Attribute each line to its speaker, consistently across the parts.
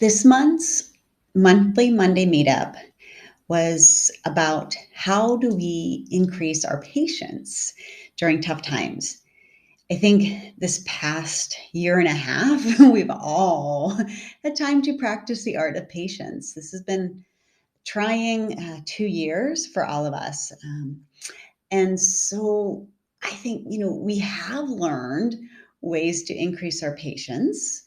Speaker 1: This month's monthly Monday meetup was about how do we increase our patience during tough times. I think this past year and a half, we've all had time to practice the art of patience. This has been trying 2 years for all of us. And so I think, we have learned ways to increase our patience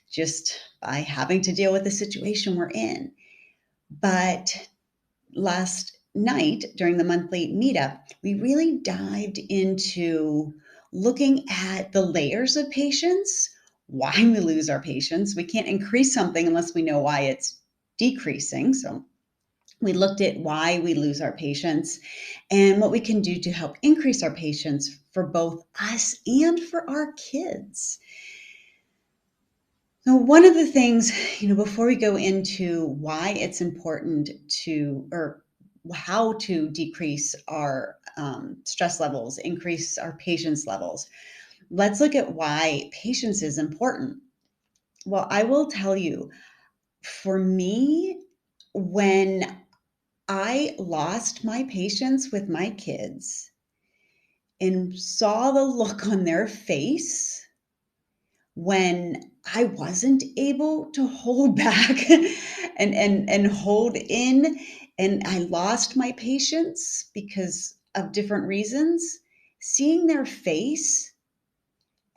Speaker 1: just by having to deal with the situation we're in. But last night during the monthly meetup, we really dived into looking at the layers of patience, why we lose our patience. We can't increase something unless we know why it's decreasing. So we looked at why we lose our patience and what we can do to help increase our patience for both us and for our kids. Now, one of the things, before we go into why it's important or how to decrease our stress levels, increase our patience levels, let's look at why patience is important. Well, I will tell you, for me, when I lost my patience with my kids and saw the look on their face when I wasn't able to hold back and hold in, and I lost my patience because of different reasons, seeing their face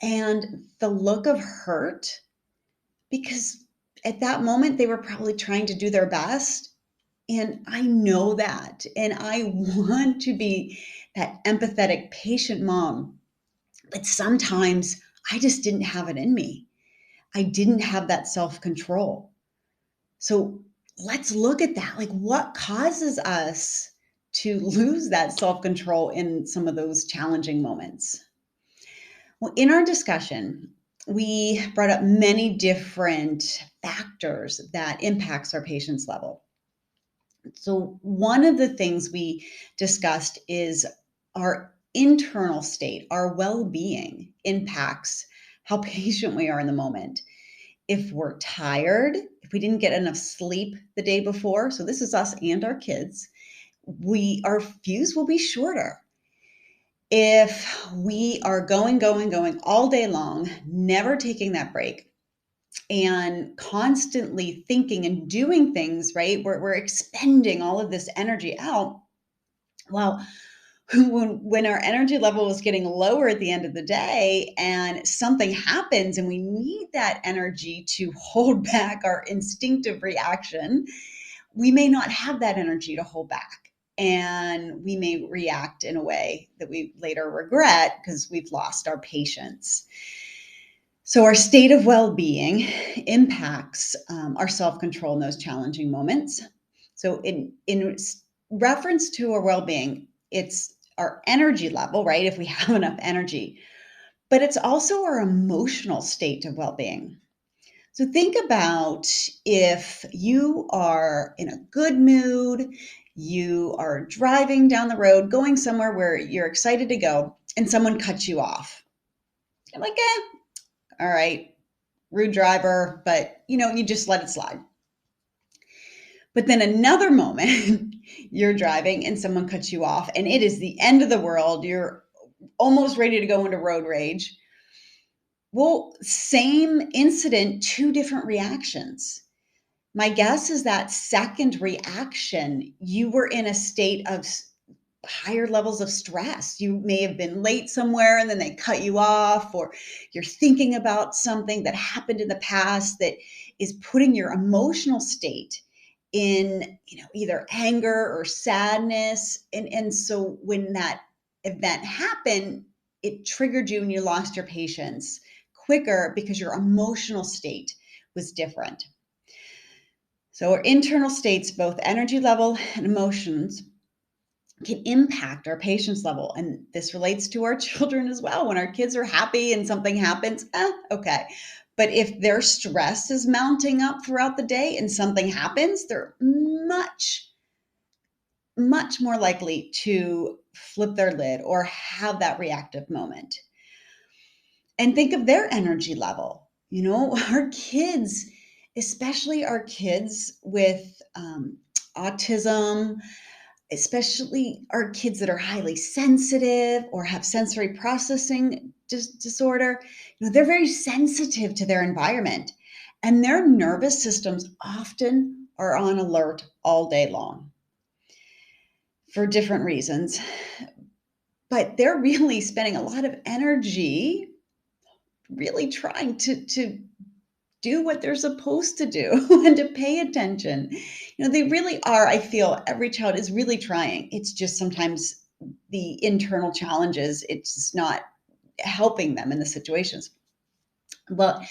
Speaker 1: and the look of hurt, because at that moment they were probably trying to do their best. And I know that. And I want to be that empathetic, patient mom. But sometimes I just didn't have it in me. I didn't have that self control. So let's look at that. Like, what causes us to lose that self control in some of those challenging moments? Well, in our discussion, we brought up many different factors that impacts our patience level. So one of the things we discussed is our internal state, our well-being impacts how patient we are in the moment. If we're tired, if we didn't get enough sleep the day before, so this is us and our kids, our fuse will be shorter. If we are going all day long, never taking that break, and constantly thinking and doing things, right? We're expending all of this energy out. Well, when our energy level is getting lower at the end of the day and something happens and we need that energy to hold back our instinctive reaction, we may not have that energy to hold back. And we may react in a way that we later regret because we've lost our patience. So our state of well-being impacts our self-control in those challenging moments. So in reference to our well-being, it's our energy level, right? If we have enough energy, but it's also our emotional state of well-being. So think about if you are in a good mood, you are driving down the road, going somewhere where you're excited to go, and someone cuts you off. You're like, all right, rude driver, but you just let it slide. But then another moment, you're driving and someone cuts you off, and it is the end of the world. You're almost ready to go into road rage. Well, same incident, two different reactions. My guess is that second reaction, you were in a state of higher levels of stress. You may have been late somewhere and then they cut you off, or you're thinking about something that happened in the past that is putting your emotional state in, either anger or sadness. And so when that event happened, it triggered you and you lost your patience quicker because your emotional state was different. So our internal states, both energy level and emotions, can impact our patience level. And this relates to our children as well. When our kids are happy and something happens, okay. But if their stress is mounting up throughout the day and something happens, they're much, much more likely to flip their lid or have that reactive moment. And think of their energy level. Our kids, especially our kids with autism, especially our kids that are highly sensitive or have sensory processing disorder. They're very sensitive to their environment, and their nervous systems often are on alert all day long for different reasons. But they're really spending a lot of energy really trying to do what they're supposed to do and to pay attention. They really are. I feel every child is really trying. It's just sometimes the internal challenges, it's just not helping them in the situations. But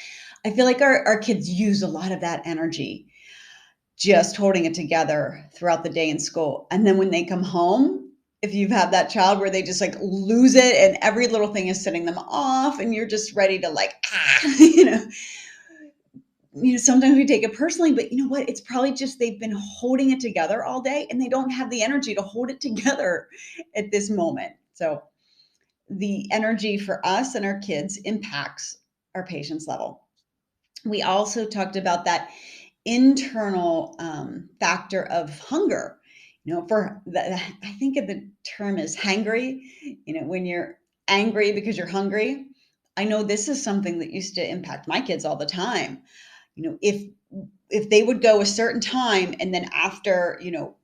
Speaker 1: I feel like our kids use a lot of that energy just holding it together throughout the day in school. And then when they come home, if you've had that child where they just like lose it and every little thing is setting them off and you're just ready to like, sometimes we take it personally, but you know what? It's probably just they've been holding it together all day and they don't have the energy to hold it together at this moment. So the energy for us and our kids impacts our patience level. We also talked about that internal factor of hunger. I think of the term as hangry. When you're angry because you're hungry. I know this is something that used to impact my kids all the time. If they would go a certain time and then after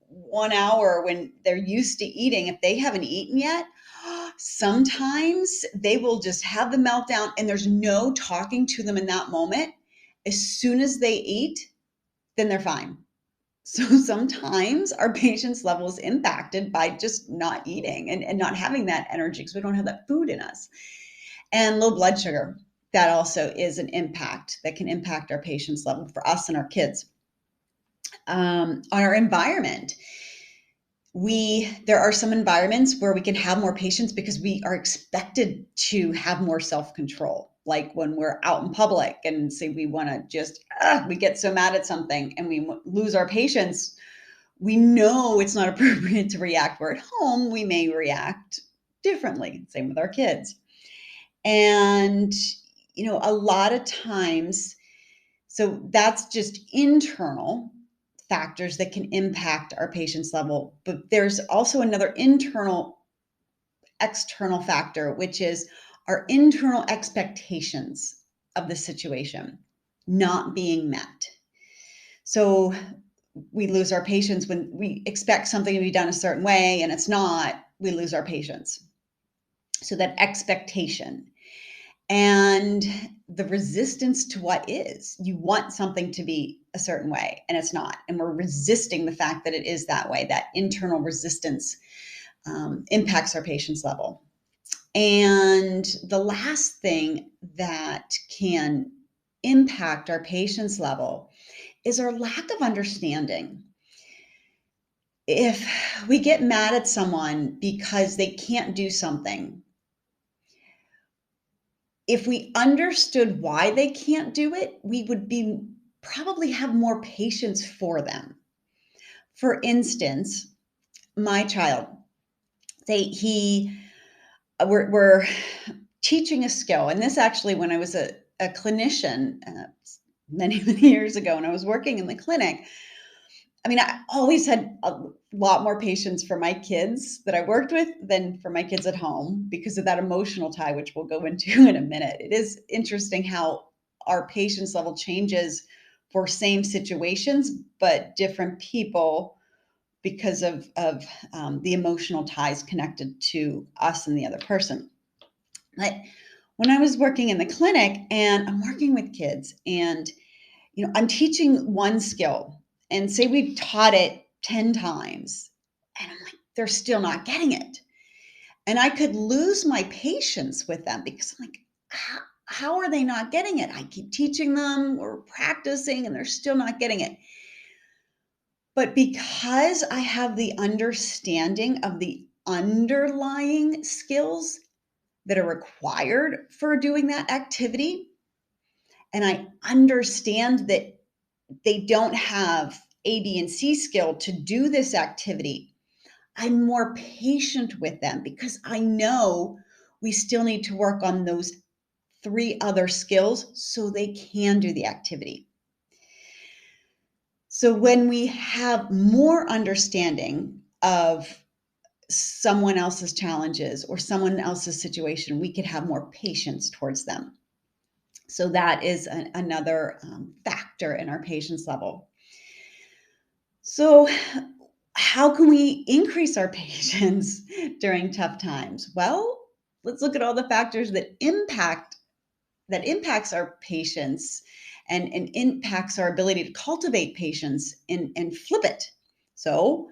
Speaker 1: 1 hour when they're used to eating, if they haven't eaten yet, sometimes they will just have the meltdown and there's no talking to them in that moment. As soon as they eat, then they're fine. So sometimes our patience level is impacted by just not eating and not having that energy because we don't have that food in us. And low blood sugar, that also is an impact that can impact our patience level for us and our kids. On our environment, there are some environments where we can have more patience because we are expected to have more self-control. Like when we're out in public and say we want to just, we get so mad at something and we lose our patience, we know it's not appropriate to react. Where at home, we may react differently. Same with our kids. And, a lot of times, so that's just internal factors that can impact our patience level. But there's also another external factor, which is our internal expectations of the situation not being met. So we lose our patience when we expect something to be done a certain way and it's not, we lose our patience. So that expectation and the resistance to what is. You want something to be a certain way and it's not. And we're resisting the fact that it is that way. That internal resistance impacts our patience level. And the last thing that can impact our patience level is our lack of understanding. If we get mad at someone because they can't do something, if we understood why they can't do it, we would probably have more patience for them. For instance, my child, we're teaching a skill, and this actually, when I was a clinician many, many years ago, when I was working in the clinic, I always had a lot more patience for my kids that I worked with than for my kids at home because of that emotional tie, which we'll go into in a minute. It is interesting how our patience level changes for same situations, but different people because of the emotional ties connected to us and the other person. But when I was working in the clinic and I'm working with kids and I'm teaching one skill and say we've taught it 10 times and I'm like, they're still not getting it. And I could lose my patience with them because I'm like, how are they not getting it? I keep teaching them or practicing and they're still not getting it. But because I have the understanding of the underlying skills that are required for doing that activity, and I understand that they don't have A, B, and C skill to do this activity, I'm more patient with them because I know we still need to work on those 3 other skills so they can do the activity. So when we have more understanding of someone else's challenges or someone else's situation, we could have more patience towards them. So that is another factor in our patience level. So, how can we increase our patience during tough times? Well, let's look at all the factors that impacts our patience and impacts our ability to cultivate patience and flip it. So,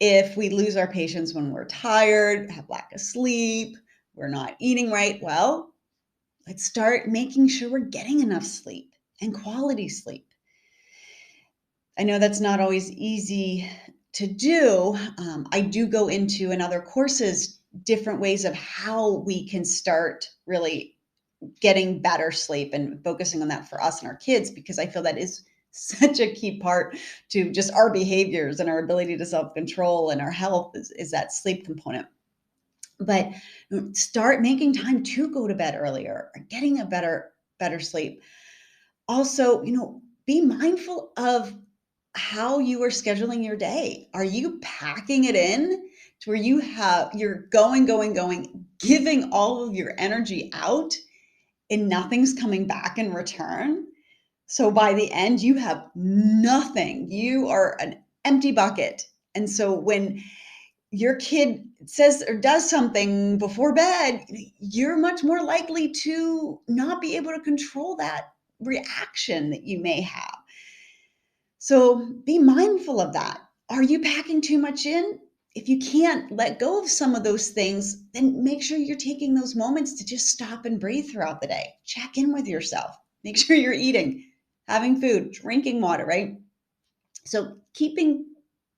Speaker 1: if we lose our patience when we're tired, have lack of sleep, we're not eating right, well, let's start making sure we're getting enough sleep and quality sleep. I know that's not always easy to do. I do go into in other courses different ways of how we can start really getting better sleep and focusing on that for us and our kids, because I feel that is such a key part to just our behaviors and our ability to self-control and our health is that sleep component. But start making time to go to bed earlier, or getting a better sleep. Also, be mindful of how you are scheduling your day. Are you packing it in to where you're going, giving all of your energy out and nothing's coming back in return? So by the end, you have nothing. You are an empty bucket. And so when your kid says or does something before bed, you're much more likely to not be able to control that reaction that you may have. So be mindful of that. Are you packing too much in? If you can't let go of some of those things, then make sure you're taking those moments to just stop and breathe throughout the day. Check in with yourself. Make sure you're eating, having food, drinking water, right? So keeping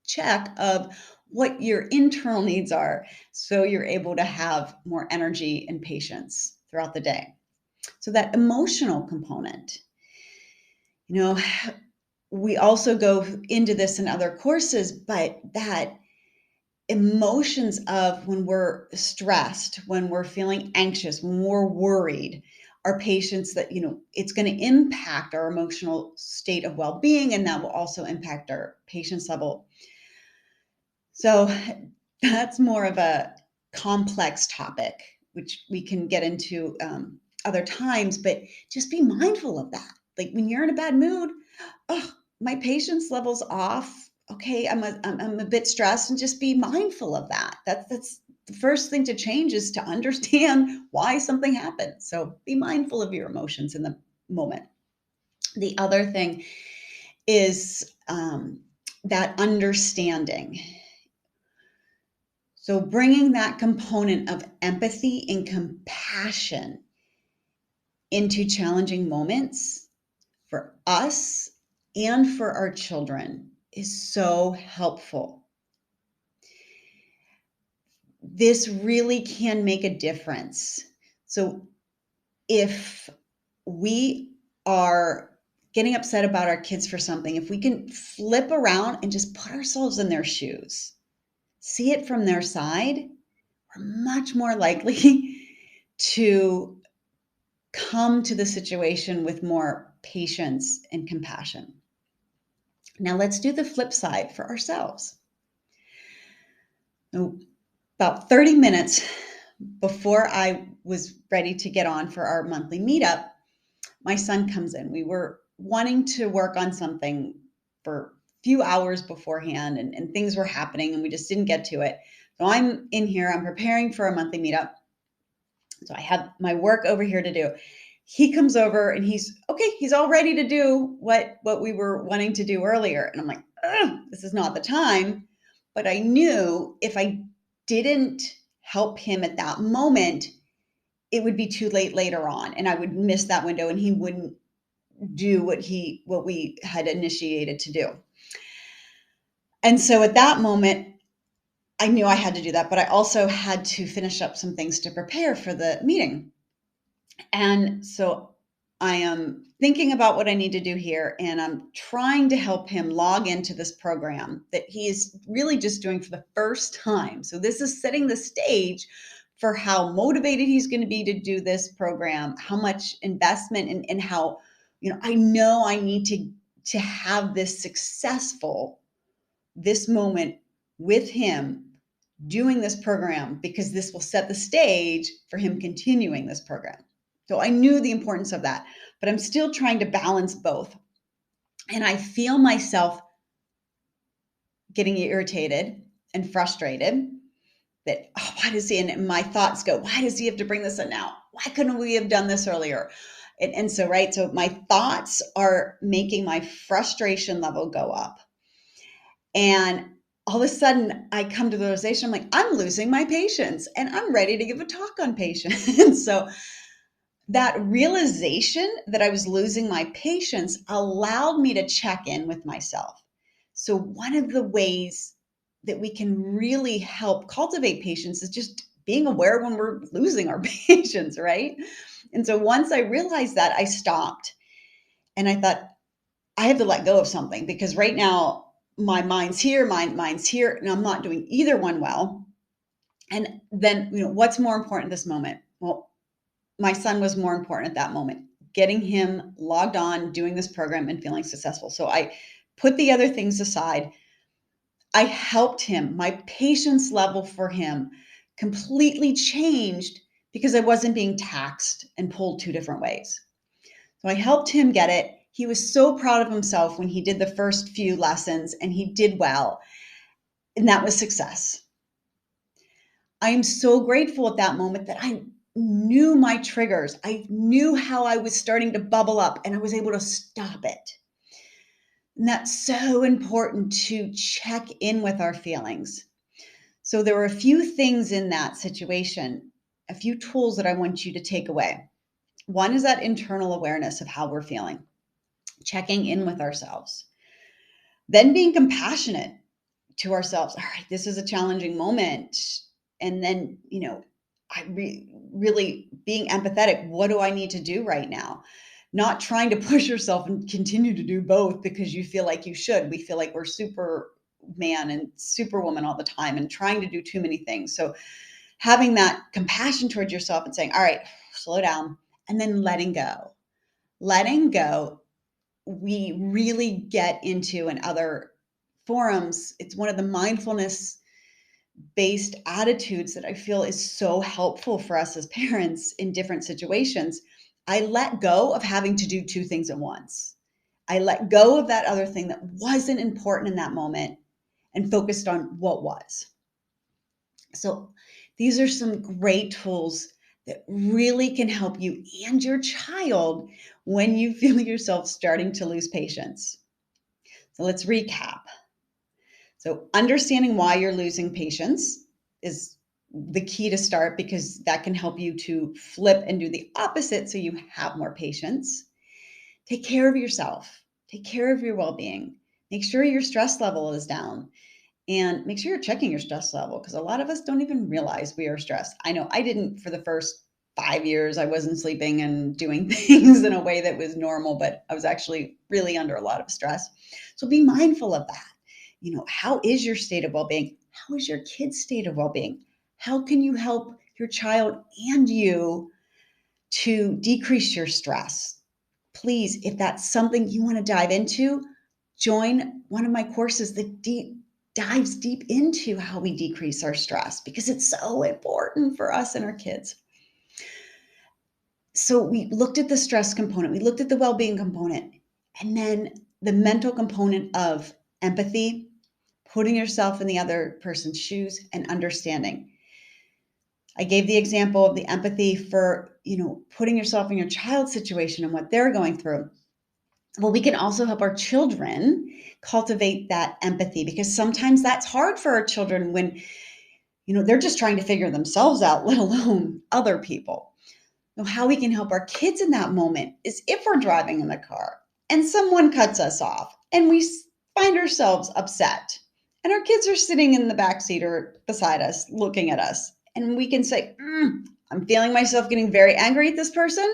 Speaker 1: check of what your internal needs are so you're able to have more energy and patience throughout the day. So that emotional component, you know, we also go into this in other courses, but that emotions of when we're stressed, when we're feeling anxious, when we're worried, our patience that, it's going to impact our emotional state of well-being, and that will also impact our patience level. So that's more of a complex topic, which we can get into other times, but just be mindful of that. Like when you're in a bad mood, oh, my patience level's off. Okay, I'm a bit stressed, and just be mindful of that. That's the first thing to change, is to understand why something happened. So be mindful of your emotions in the moment. The other thing is that understanding. So bringing that component of empathy and compassion into challenging moments for us and for our children is so helpful. This really can make a difference. So if we are getting upset about our kids for something, if we can flip around and just put ourselves in their shoes, see it from their side, we're much more likely to come to the situation with more patience and compassion. Now let's do the flip side for ourselves. About 30 minutes before I was ready to get on for our monthly meetup, my son comes in. We were wanting to work on something for a few hours beforehand, and things were happening and we just didn't get to it. So I'm in here, I'm preparing for a monthly meetup. So I have my work over here to do. He comes over and he's all ready to do what we were wanting to do earlier. And I'm like, this is not the time. But I knew if I didn't help him at that moment, it would be too late later on, and I would miss that window and he wouldn't do what we had initiated to do. And so at that moment, I knew I had to do that, but I also had to finish up some things to prepare for the meeting. And so I am thinking about what I need to do here, and I'm trying to help him log into this program that he is really just doing for the first time. So this is setting the stage for how motivated he's going to be to do this program, how much investment, and how, I know I need to to have this moment with him doing this program, because this will set the stage for him continuing this program. So I knew the importance of that, but I'm still trying to balance both. And I feel myself getting irritated and frustrated that, oh, why does he, and my thoughts go, why does he have to bring this up now? Why couldn't we have done this earlier? And so, right, so my thoughts are making my frustration level go up. And all of a sudden I come to the realization, I'm like, I'm losing my patience and I'm ready to give a talk on patience. And so that realization that I was losing my patience allowed me to check in with myself. So one of the ways that we can really help cultivate patience is just being aware when we're losing our patience, right? And so once I realized that, I stopped and I thought, I have to let go of something, because right now my mind's here, mind's here, and I'm not doing either one well. And then, what's more important at this moment? Well, my son was more important at that moment, getting him logged on, doing this program and feeling successful. So I put the other things aside. I helped him. My patience level for him completely changed because I wasn't being taxed and pulled two different ways. So I helped him get it. He was so proud of himself when he did the first few lessons and he did well. And that was success. I am so grateful at that moment that I knew my triggers. I knew how I was starting to bubble up and I was able to stop it. And that's so important, to check in with our feelings. So there were a few things in that situation, a few tools that I want you to take away. One is that internal awareness of how we're feeling, checking in with ourselves. Then being compassionate to ourselves. All right, this is a challenging moment. And then, really being empathetic. What do I need to do right now? Not trying to push yourself and continue to do both because you feel like you should. We feel like we're Superman and Superwoman all the time and trying to do too many things. So having that compassion towards yourself and saying, all right, slow down, and then letting go. Letting go, we really get into in other forums. It's one of the mindfulness based attitudes that I feel is so helpful for us as parents in different situations. I let go of having to do two things at once. I let go of that other thing that wasn't important in that moment and focused on what was. So these are some great tools that really can help you and your child when you feel yourself starting to lose patience. So let's recap. So understanding why you're losing patience is the key to start, because that can help you to flip and do the opposite so you have more patience. Take care of yourself. Take care of your well-being. Make sure your stress level is down. And make sure you're checking your stress level, because a lot of us don't even realize we are stressed. I know I didn't for the first 5 years. I wasn't sleeping and doing things in a way that was normal, but I was actually really under a lot of stress. So be mindful of that. How is your state of well-being? How is your kid's state of well-being? How can you help your child and you to decrease your stress? Please, if that's something you want to dive into, join one of my courses that dives deep into how we decrease our stress, because it's so important for us and our kids. So we looked at the stress component, we looked at the well-being component, and then the mental component of empathy, putting yourself in the other person's shoes and understanding. I gave the example of the empathy for, putting yourself in your child's situation and what they're going through. Well, we can also help our children cultivate that empathy, because sometimes that's hard for our children when, they're just trying to figure themselves out, let alone other people. How we can help our kids in that moment is if we're driving in the car and someone cuts us off and we find ourselves upset and our kids are sitting in the back seat or beside us looking at us, and we can say, I'm feeling myself getting very angry at this person.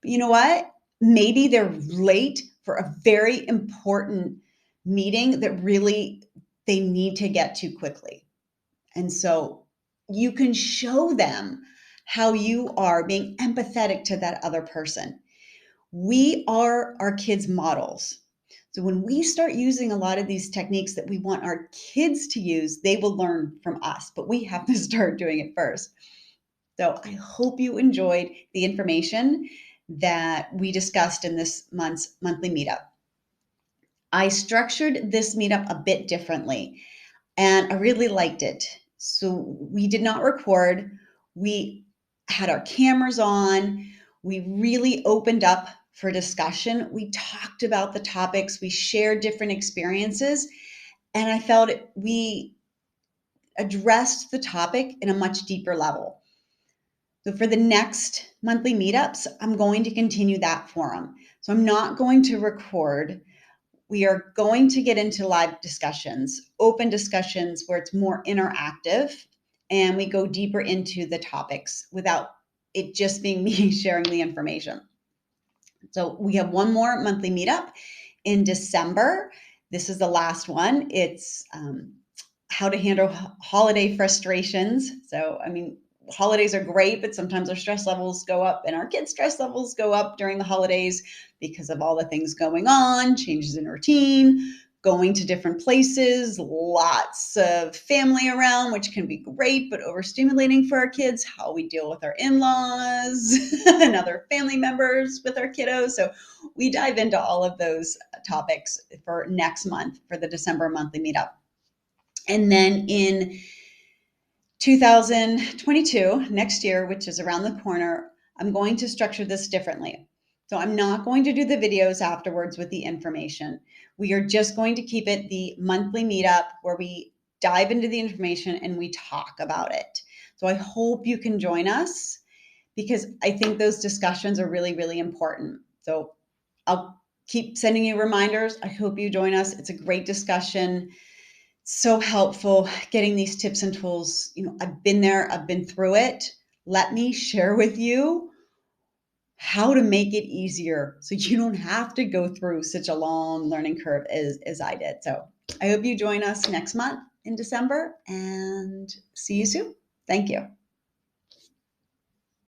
Speaker 1: But you know what? Maybe they're late for a very important meeting that really they need to get to quickly. And so you can show them how you are being empathetic to that other person. We are our kids' models. So when we start using a lot of these techniques that we want our kids to use, they will learn from us, but we have to start doing it first. So I hope you enjoyed the information that we discussed in this month's monthly meetup. I structured this meetup a bit differently, and I really liked it. So we did not record. We had our cameras on. We really opened up for discussion. We talked about the topics. We shared different experiences. And I felt we addressed the topic in a much deeper level. So for the next monthly meetups, I'm going to continue that forum. So I'm not going to record. We are going to get into live discussions, open discussions where it's more interactive, and we go deeper into the topics without it just being me sharing the information. So we have one more monthly meetup in December. This is the last one. It's how to handle holiday frustrations. So, I mean, holidays are great, but sometimes our stress levels go up and our kids' stress levels go up during the holidays because of all the things going on, changes in routine, going to different places, lots of family around, which can be great, but overstimulating for our kids, how we deal with our in-laws and other family members with our kiddos. So we dive into all of those topics for next month for the December monthly meetup. And then in 2022, next year, which is around the corner, I'm going to structure this differently. So I'm not going to do the videos afterwards with the information. We are just going to keep it the monthly meetup where we dive into the information and we talk about it. So I hope you can join us because I think those discussions are really, really important. So I'll keep sending you reminders. I hope you join us. It's a great discussion. So helpful getting these tips and tools. I've been there, I've been through it. Let me share with you how to make it easier so you don't have to go through such a long learning curve as I did. So I hope you join us next month in December and see you soon. Thank you.